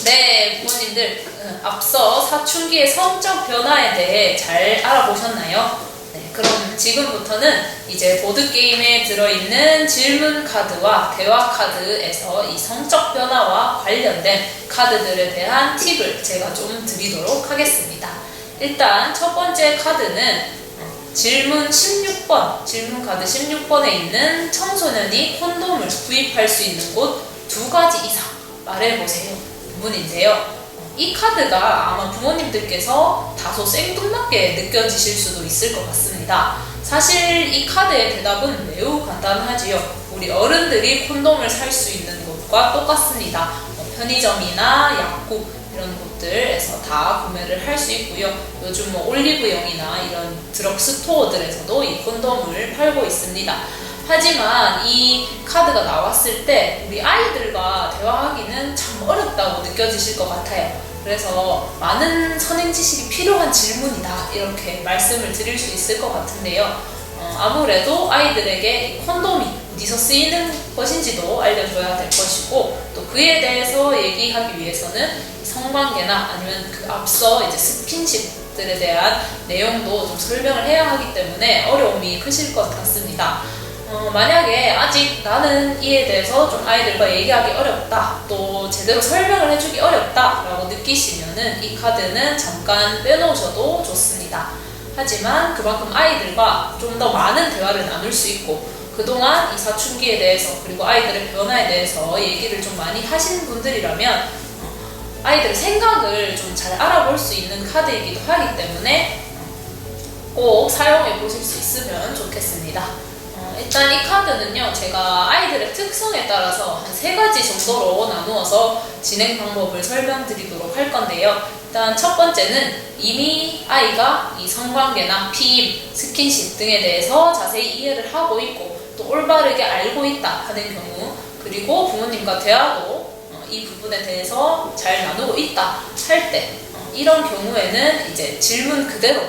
네, 부모님들 앞서 사춘기의 성적 변화에 대해 잘 알아보셨나요? 네, 그럼 지금부터는 이제 보드게임에 들어있는 질문 카드와 대화 카드에서 이 성적 변화와 관련된 카드들에 대한 팁을 제가 좀 드리도록 하겠습니다. 일단 첫 번째 카드는 질문 16번, 질문 카드 16번에 있는 청소년이 콘돔을 구입할 수 있는 곳 2가지 이상 말해보세요 부분인데요. 이 카드가 아마 부모님들께서 다소 생뚱맞게 느껴지실 수도 있을 것 같습니다. 사실 이 카드의 대답은 매우 간단하지요. 우리 어른들이 콘돔을 살 수 있는 곳과 똑같습니다. 편의점이나 약국 이런 곳들에서 다 구매를 할 수 있고요. 요즘 올리브영이나 이런 드럭스토어들에서도 이 콘돔을 팔고 있습니다. 하지만 이 카드가 나왔을 때 우리 아이들과 대화하기는 참 어렵다고 느껴지실 것 같아요. 그래서 많은 선행 지식이 필요한 질문이다 이렇게 말씀을 드릴 수 있을 것 같은데요. 아무래도 아이들에게 이 콘돔이 어디서 쓰이는 것인지도 알려줘야 될 것이고, 또 그에 대해서 얘기하기 위해서는 성관계나 아니면 그 앞서 이제 스킨십들에 대한 내용도 좀 설명을 해야 하기 때문에 어려움이 크실 것 같습니다. 만약에 아직 나는 이에 대해서 좀 아이들과 얘기하기 어렵다, 또 제대로 설명을 해주기 어렵다 라고 느끼시면은 이 카드는 잠깐 빼놓으셔도 좋습니다. 하지만 그만큼 아이들과 좀 더 많은 대화를 나눌 수 있고, 그동안 이 사춘기에 대해서 그리고 아이들의 변화에 대해서 얘기를 좀 많이 하신 분들이라면 아이들의 생각을 좀 잘 알아볼 수 있는 카드이기도 하기 때문에 꼭 사용해 보실 수 있으면 좋겠습니다. 일단 이 카드는요, 제가 아이들의 특성에 따라서 한 3가지 정도로 나누어서 진행 방법을 설명드리도록 할 건데요. 일단 첫 번째는 이미 아이가 이 성관계나 피임, 스킨십 등에 대해서 자세히 이해를 하고 있고 또 올바르게 알고 있다 하는 경우, 그리고 부모님과 대화도 이 부분에 대해서 잘 나누고 있다 할 때, 이런 경우에는 이제 질문 그대로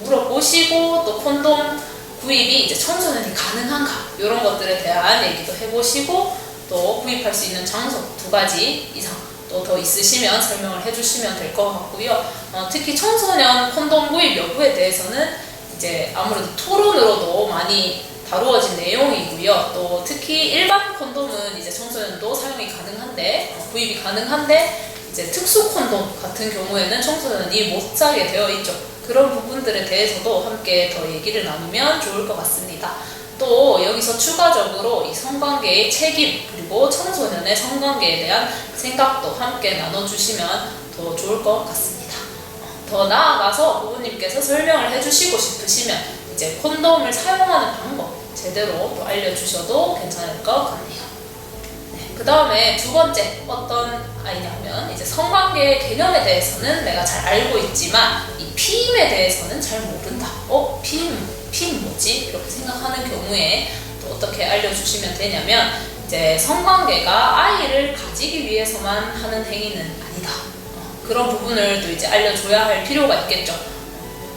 물어보시고, 또 콘돔 구입이 이제 청소년이 가능한가 이런 것들에 대한 얘기도 해보시고, 또 구입할 수 있는 장소 2가지 이상 또 더 있으시면 설명을 해주시면 될 것 같고요. 특히 청소년 콘돔 구입 여부에 대해서는 이제 아무래도 토론으로도 많이 다루어진 내용이고요. 또 특히 일반 콘돔은 이제 청소년도 사용이 가능한데, 구입이 가능한데, 이제 특수 콘돔 같은 경우에는 청소년이 못 사게 되어 있죠. 그런 부분들에 대해서도 함께 더 얘기를 나누면 좋을 것 같습니다. 또 여기서 추가적으로 이 성관계의 책임, 그리고 청소년의 성관계에 대한 생각도 함께 나눠주시면 더 좋을 것 같습니다. 더 나아가서 부모님께서 설명을 해주시고 싶으시면 이제 콘돔을 사용하는 방법 제대로 또 알려주셔도 괜찮을 것 같네요. 그 다음에 2번째 어떤 아이냐면, 이제 성관계의 개념에 대해서는 내가 잘 알고 있지만 이 피임에 대해서는 잘 모른다. 피임 뭐지? 이렇게 생각하는 경우에 또 어떻게 알려주시면 되냐면, 이제 성관계가 아이를 가지기 위해서만 하는 행위는 아니다. 그런 부분을 또 이제 알려줘야 할 필요가 있겠죠.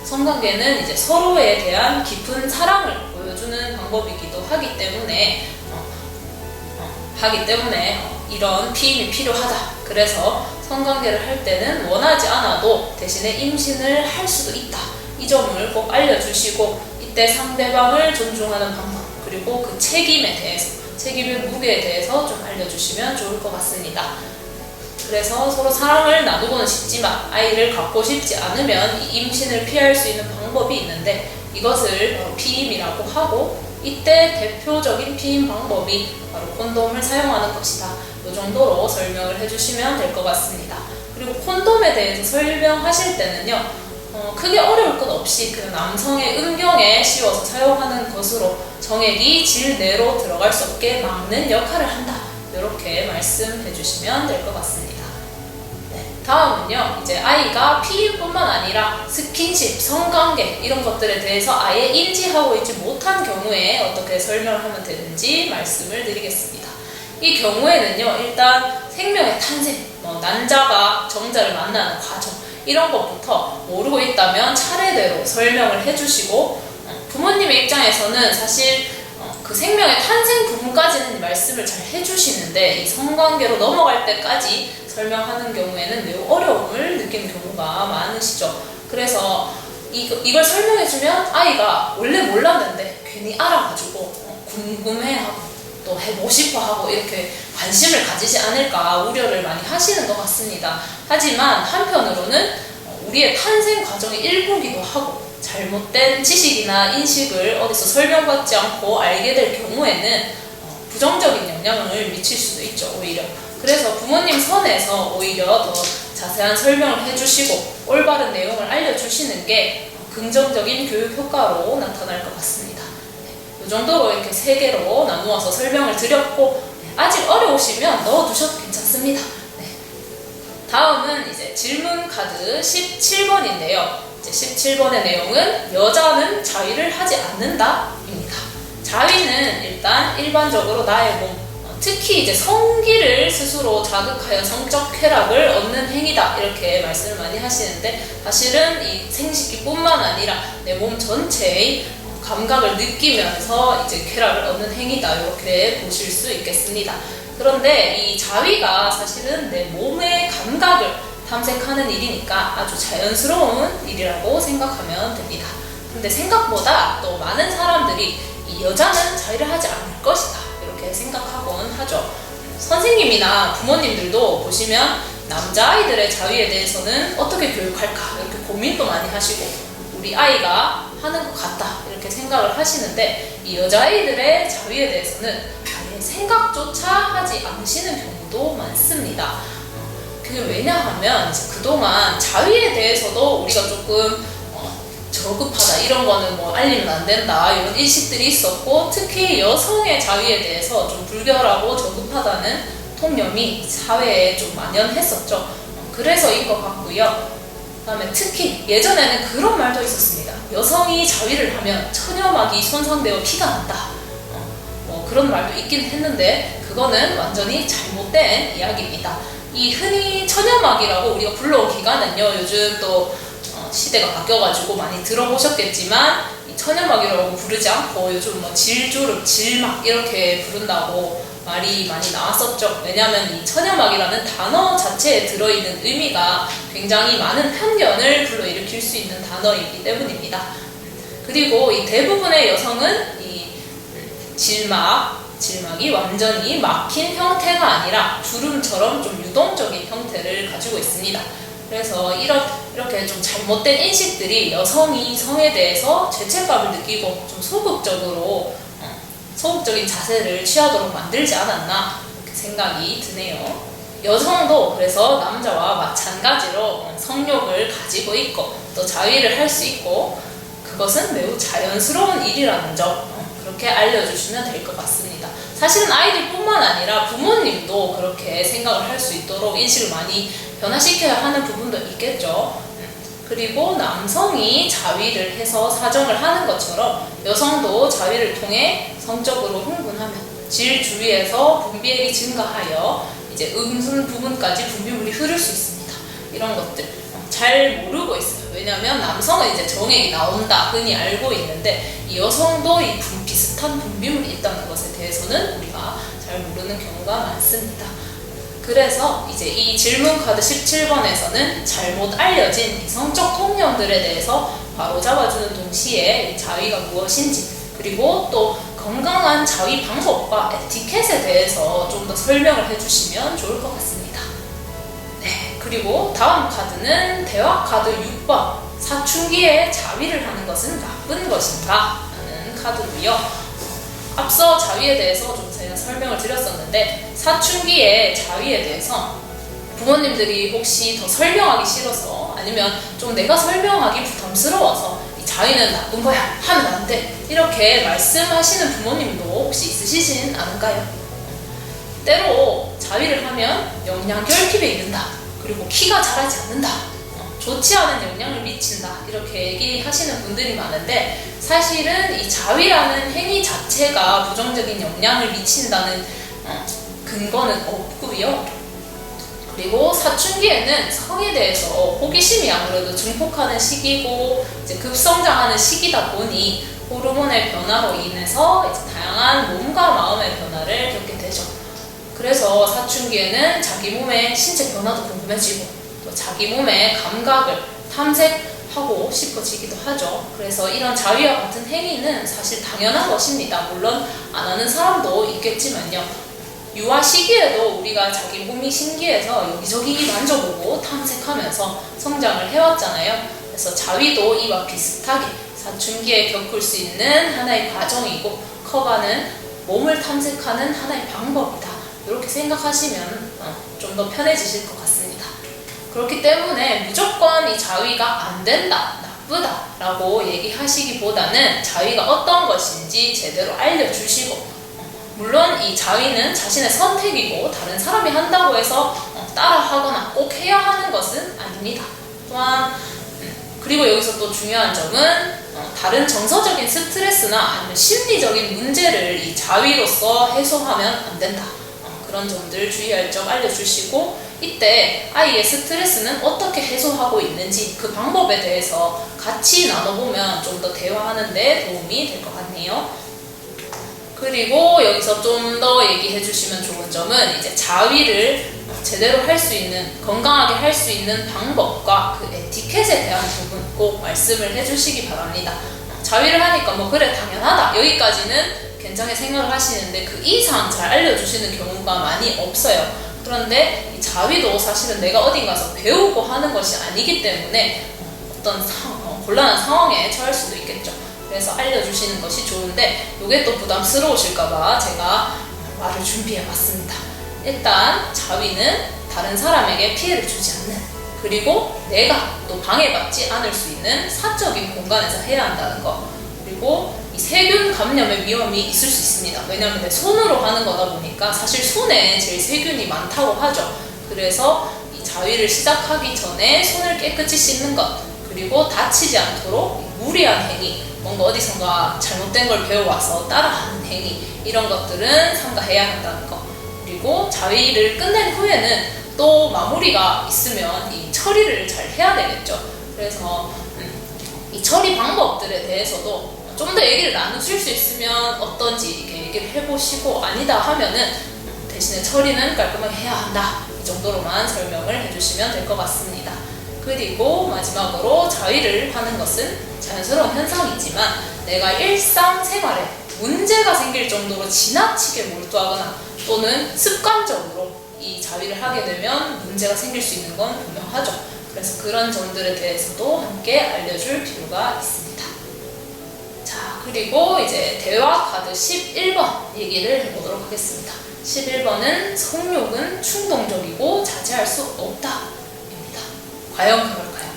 성관계는 이제 서로에 대한 깊은 사랑을 보여주는 방법이기도 하기 때문에 이런 피임이 필요하다. 그래서 성관계를 할 때는 원하지 않아도 대신에 임신을 할 수도 있다. 이 점을 꼭 알려주시고, 이때 상대방을 존중하는 방법, 그리고 그 책임의 무게에 대해서 좀 알려주시면 좋을 것 같습니다. 그래서 서로 사랑을 나누고는 싶지만 아이를 갖고 싶지 않으면 이 임신을 피할 수 있는 방법이 있는데, 이것을 바로 피임이라고 하고, 이때 대표적인 피임 방법이 바로 콘돔을 사용하는 것이다. 이 정도로 설명을 해주시면 될 것 같습니다. 그리고 콘돔에 대해서 설명하실 때는요, 크게 어려울 것 없이 그 남성의 음경에 씌워서 사용하는 것으로 정액이 질 내로 들어갈 수 없게 막는 역할을 한다. 이렇게 말씀해 주시면 될 것 같습니다. 다음은요, 이제 아이가 피임뿐만 아니라 스킨십, 성관계 이런 것들에 대해서 아예 인지하고 있지 못한 경우에 어떻게 설명을 하면 되는지 말씀을 드리겠습니다. 이 경우에는요, 일단 생명의 탄생, 난자가 정자를 만나는 과정 이런 것부터 모르고 있다면 차례대로 설명을 해주시고, 부모님의 입장에서는 사실 그 생명의 탄생 부분까지는 말씀을 잘 해주시는데 이 성관계로 넘어갈 때까지 설명하는 경우에는 매우 어려움을 느끼는 경우가 많으시죠. 그래서 이걸 설명해주면 아이가 원래 몰랐는데 괜히 알아가지고 궁금해하고 또 해보고 싶어하고 이렇게 관심을 가지지 않을까 우려를 많이 하시는 것 같습니다. 하지만 한편으로는 우리의 탄생 과정의 일부기도 하고 잘못된 지식이나 인식을 어디서 설명받지 않고 알게 될 경우에는 부정적인 영향을 미칠 수도 있죠. 오히려 그래서 부모님 선에서 오히려 더 자세한 설명을 해주시고 올바른 내용을 알려주시는 게 긍정적인 교육 효과로 나타날 것 같습니다. 이 정도로 이렇게 3개로 나누어서 설명을 드렸고 아직 어려우시면 넣어두셔도 괜찮습니다. 다음은 이제 질문 카드 17번인데요. 이제 17번의 내용은 여자는 자위를 하지 않는다 입니다. 자위는 일단 일반적으로 나의 몸, 특히 이제 성기를 스스로 자극하여 성적 쾌락을 얻는 행위다 이렇게 말씀을 많이 하시는데 사실은 이 생식기뿐만 아니라 내 몸 전체의 감각을 느끼면서 이제 쾌락을 얻는 행위다 이렇게 보실 수 있겠습니다. 그런데 이 자위가 사실은 내 몸의 감각을 탐색하는 일이니까 아주 자연스러운 일이라고 생각하면 됩니다. 근데 생각보다 또 많은 사람들이 이 여자는 자위를 하지 않을 것이다 이렇게 생각하곤 하죠. 선생님이나 부모님들도 보시면 남자아이들의 자위에 대해서는 어떻게 교육할까 이렇게 고민도 많이 하시고 우리 아이가 하는 것 같다 이렇게 생각을 하시는데 이 여자아이들의 자위에 대해서는 아예 생각조차 하지 않으시는 경우도 많습니다. 그게 왜냐하면 그동안 자위에 대해서도 우리가 조금 저급하다 이런 거는 뭐 알리면 안 된다 이런 인식들이 있었고 특히 여성의 자위에 대해서 좀 불결하고 저급하다는 통념이 사회에 좀 만연했었죠. 그래서인 것 같고요. 그다음에 특히 예전에는 그런 말도 있었습니다. 여성이 자위를 하면 처녀막이 손상되어 피가 난다. 뭐 그런 말도 있긴 했는데 그거는 완전히 잘못된 이야기입니다. 이 흔히 처녀막이라고 우리가 불러온 기간은요. 요즘 또 시대가 바뀌어가지고 많이 들어보셨겠지만 이 처녀막이라고 부르지 않고 요즘 뭐 질주름, 질막 이렇게 부른다고 말이 많이 나왔었죠. 왜냐하면 이 처녀막이라는 단어 자체에 들어있는 의미가 굉장히 많은 편견을 불러일으킬 수 있는 단어이기 때문입니다. 그리고 이 대부분의 여성은 이 질막이 완전히 막힌 형태가 아니라 주름처럼 좀 유동적인 형태를 가지고 있습니다. 그래서 이렇게 좀 잘못된 인식들이 여성이 성에 대해서 죄책감을 느끼고 좀 소극적인 자세를 취하도록 만들지 않았나 이렇게 생각이 드네요. 여성도 그래서 남자와 마찬가지로 성욕을 가지고 있고 또 자위를 할 수 있고 그것은 매우 자연스러운 일이라는 점 그렇게 알려주시면 될 것 같습니다. 사실은 아이들뿐만 아니라 부모님도 그렇게 생각을 할 수 있도록 인식을 많이 변화시켜야 하는 부분도 있겠죠. 그리고 남성이 자위를 해서 사정을 하는 것처럼 여성도 자위를 통해 성적으로 흥분하면 질 주위에서 분비액이 증가하여 이제 음순 부분까지 분비물이 흐를 수 있습니다. 이런 것들 잘 모르고 있어요. 왜냐하면 남성은 이제 정액이 나온다 흔히 알고 있는데 이 여성도 이 비슷한 분비물이 있다는 것에 대해서는 우리가 잘 모르는 경우가 많습니다. 그래서 이제 이 질문 카드 17번에서는 잘못 알려진 이 성적 통념들에 대해서 바로 잡아주는 동시에 이 자위가 무엇인지 그리고 또 건강한 자위 방법과 에티켓에 대해서 좀 더 설명을 해주시면 좋을 것 같습니다. 네, 그리고 다음 카드는 대화 카드 6번 사춘기에 자위를 하는 것은 나쁜 것인가? 라는 카드고요. 앞서 자위에 대해서 좀 제가 설명을 드렸었는데 사춘기의 자위에 대해서 부모님들이 혹시 더 설명하기 싫어서 아니면 좀 내가 설명하기 부담스러워서 이 자위는 나쁜 거야 하면 안 돼 이렇게 말씀하시는 부모님도 혹시 있으시진 않을까요? 때로 자위를 하면 영양 결핍에 이른다 그리고 키가 자라지 않는다 좋지 않은 영향을 미친다 이렇게 얘기하시는 분들이 많은데 사실은 이 자위라는 행위 자체가 부정적인 영향을 미친다는 근거는 없고요. 그리고 사춘기에는 성에 대해서 호기심이 아무래도 증폭하는 시기고 이제 급성장하는 시기다 보니 호르몬의 변화로 인해서 이제 다양한 몸과 마음의 변화를 겪게 되죠. 그래서 사춘기에는 자기 몸의 신체 변화도 궁금해지고 또 자기 몸의 감각을 탐색하고 싶어지기도 하죠. 그래서 이런 자위와 같은 행위는 사실 당연한 것입니다. 물론 안 하는 사람도 있겠지만요. 유아 시기에도 우리가 자기 몸이 신기해서 여기저기 만져보고 탐색하면서 성장을 해왔잖아요. 그래서 자위도 이와 비슷하게 사춘기에 겪을 수 있는 하나의 과정이고 커가는 몸을 탐색하는 하나의 방법이다. 이렇게 생각하시면 좀 더 편해지실 것 같습니다. 그렇기 때문에 무조건 이 자위가 안 된다, 나쁘다 라고 얘기하시기보다는 자위가 어떤 것인지 제대로 알려주시고 물론 이 자위는 자신의 선택이고 다른 사람이 한다고 해서 따라하거나 꼭 해야 하는 것은 아닙니다. 또한 그리고 여기서 또 중요한 점은 다른 정서적인 스트레스나 아니면 심리적인 문제를 이 자위로서 해소하면 안 된다. 그런 점들 주의할 점 알려주시고 이때 아이의 스트레스는 어떻게 해소하고 있는지 그 방법에 대해서 같이 나눠보면 좀 더 대화하는 데 도움이 될 것 같네요. 그리고 여기서 좀 더 얘기해 주시면 좋은 점은 이제 자위를 제대로 할 수 있는, 건강하게 할 수 있는 방법과 그 에티켓에 대한 부분 꼭 말씀을 해 주시기 바랍니다. 자위를 하니까 뭐 그래 당연하다 여기까지는 괜찮게 생각을 하시는데 그 이상 잘 알려주시는 경우가 많이 없어요. 그런데 이 자위도 사실은 내가 어딘 가서 배우고 하는 것이 아니기 때문에 어떤 곤란한 상황에 처할 수도 있겠죠. 그래서 알려주시는 것이 좋은데 이게 또 부담스러우실까봐 제가 말을 준비해봤습니다. 일단 자위는 다른 사람에게 피해를 주지 않는, 그리고 내가 또 방해받지 않을 수 있는 사적인 공간에서 해야 한다는 거. 그리고 이 세균 감염의 위험이 있을 수 있습니다. 왜냐하면 내 손으로 하는 거다 보니까 사실 손에 제일 세균이 많다고 하죠. 그래서 이 자위를 시작하기 전에 손을 깨끗이 씻는 것, 그리고 다치지 않도록 무리한 행위, 뭔가 어디선가 잘못된 걸 배워와서 따라하는 행위, 이런 것들은 삼가해야 한다는 거. 그리고 자위를 끝낸 후에는 또 마무리가 있으면 이 처리를 잘 해야 되겠죠. 그래서 이 처리 방법들에 대해서도 좀 더 얘기를 나누실 수 있으면 어떤지 이렇게 얘기를 해보시고, 아니다 하면은 대신에 처리는 깔끔하게 해야 한다, 이 정도로만 설명을 해주시면 될 것 같습니다. 그리고 마지막으로 자위를 하는 것은 자연스러운 현상이지만 내가 일상생활에 문제가 생길 정도로 지나치게 몰두하거나 또는 습관적으로 이 자위를 하게 되면 문제가 생길 수 있는 건 분명하죠. 그래서 그런 점들에 대해서도 함께 알려줄 필요가 있습니다. 자, 그리고 이제 대화 카드 11번 얘기를 해보도록 하겠습니다. 11번은 성욕은 충동적이고 자제할 수 없다 입니다. 과연 그럴까요?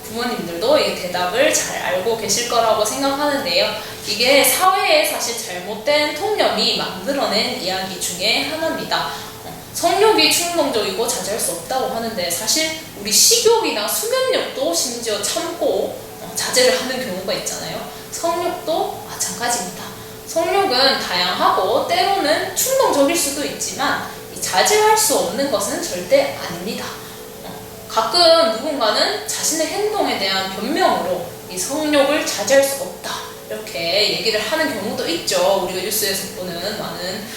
부모님들도 이 대답을 잘 알고 계실 거라고 생각하는데요. 이게 사회에 사실 잘못된 통념이 만들어낸 이야기 중에 하나입니다. 성욕이 충동적이고 자제할 수 없다고 하는데 사실 우리 식욕이나 수면욕도 심지어 참고 자제를 하는 경우가 있잖아요. 성욕도 마찬가지입니다. 성욕은 다양하고 때로는 충동적일 수도 있지만 자제할 수 없는 것은 절대 아닙니다. 가끔 누군가는 자신의 행동에 대한 변명으로 이 성욕을 자제할 수 없다 이렇게 얘기를 하는 경우도 있죠. 우리가 뉴스에서 보는 많은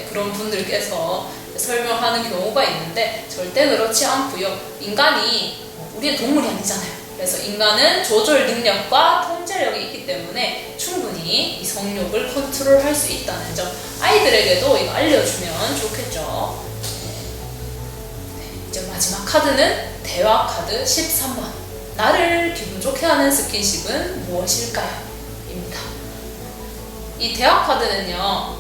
그런 분들께서 설명하는 경우가 있는데 절대 그렇지 않고요. 인간이, 우리는 동물이 아니잖아요. 그래서 인간은 조절 능력과 통제력이 있기 때문에 충분히 이 성욕을 컨트롤할 수 있다는 점, 아이들에게도 이거 알려주면 좋겠죠. 이제 마지막 카드는 대화 카드 13번. 나를 기분 좋게 하는 스킨십은 무엇일까요? 입니다. 이 대화 카드는요,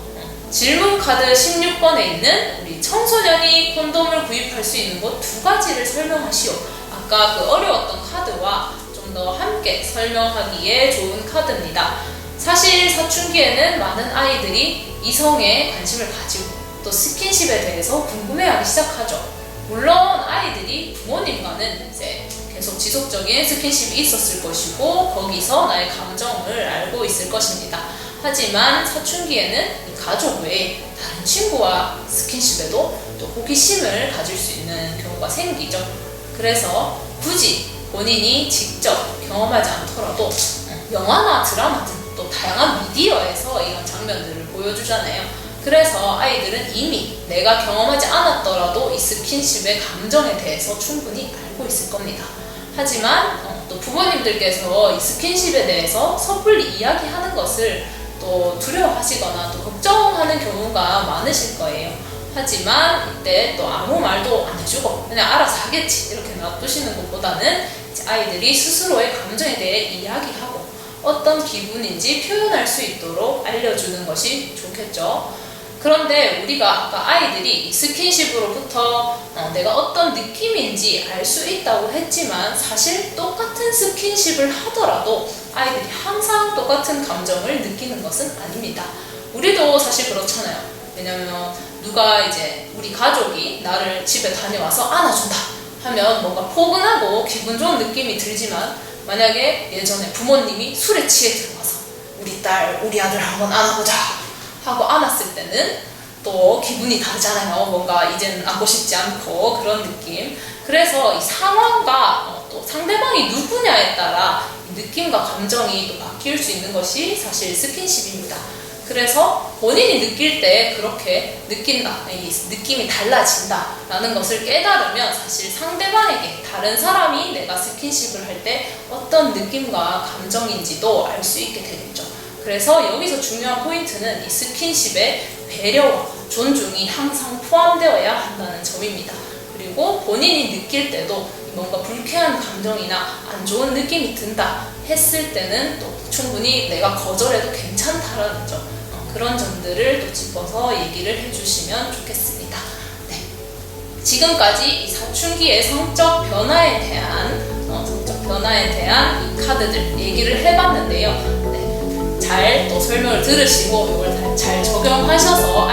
질문 카드 16번에 있는 우리 청소년이 콘돔을 구입할 수 있는 곳 두 가지를 설명하시오. 아까 그 어려웠던 카드와 좀 더 함께 설명하기에 좋은 카드입니다. 사실 사춘기에는 많은 아이들이 이성에 관심을 가지고 또 스킨십에 대해서 궁금해하기 시작하죠. 물론 아이들이 부모님과는 이제 계속 지속적인 스킨십이 있었을 것이고 거기서 나의 감정을 알고 있을 것입니다. 하지만 사춘기에는 이 가족 외에 다른 친구와 스킨십에도 또 호기심을 가질 수 있는 경우가 생기죠. 그래서 굳이 본인이 직접 경험하지 않더라도 영화나 드라마 등 또 다양한 미디어에서 이런 장면들을 보여주잖아요. 그래서 아이들은 이미 내가 경험하지 않았더라도 이 스킨십의 감정에 대해서 충분히 알고 있을 겁니다. 하지만 또 부모님들께서 이 스킨십에 대해서 섣불리 이야기하는 것을 또 두려워하시거나 또 걱정하는 경우가 많으실 거예요. 하지만 이때 또 아무 말도 안 해주고 그냥 알아서 하겠지 이렇게 놔두시는 것보다는 이제 아이들이 스스로의 감정에 대해 이야기하고 어떤 기분인지 표현할 수 있도록 알려주는 것이 좋겠죠. 그런데 우리가 아까 아이들이 이 스킨십으로부터 내가 어떤 느낌인지 알 수 있다고 했지만 사실 똑같은 스킨십을 하더라도 아이들이 항상 똑같은 감정을 느끼는 것은 아닙니다. 우리도 사실 그렇잖아요. 왜냐면 누가 이제 우리 가족이 나를 집에 다녀와서 안아준다 하면 뭔가 포근하고 기분 좋은 느낌이 들지만 만약에 예전에 부모님이 술에 취해 들어와서 우리 딸, 우리 아들 한번 안아보자 하고 안았을 때는 또 기분이 다르잖아요. 뭔가 이제는 안고 싶지 않고 그런 느낌. 그래서 이 상황과 또 상대방이 누구냐에 따라 느낌과 감정이 또 바뀔 수 있는 것이 사실 스킨십입니다. 그래서 본인이 느낄 때 그렇게 느낀다, 이 느낌이 달라진다 라는 것을 깨달으면 사실 상대방에게 다른 사람이 내가 스킨십을 할 때 어떤 느낌과 감정인지도 알 수 있게 되겠죠. 그래서 여기서 중요한 포인트는 이 스킨십에 배려와 존중이 항상 포함되어야 한다는 점입니다. 그리고 본인이 느낄 때도 뭔가 불쾌한 감정이나 안 좋은 느낌이 든다 했을 때는 또 충분히 내가 거절해도 괜찮다라는 점, 그런 점들을 또 짚어서 얘기를 해주시면 좋겠습니다. 네. 지금까지 이 사춘기의 성적 변화에 대한 이 카드들 얘기를 해봤는데요. 네. 잘 또 설명을 들으시고 이걸 잘 적용하셔서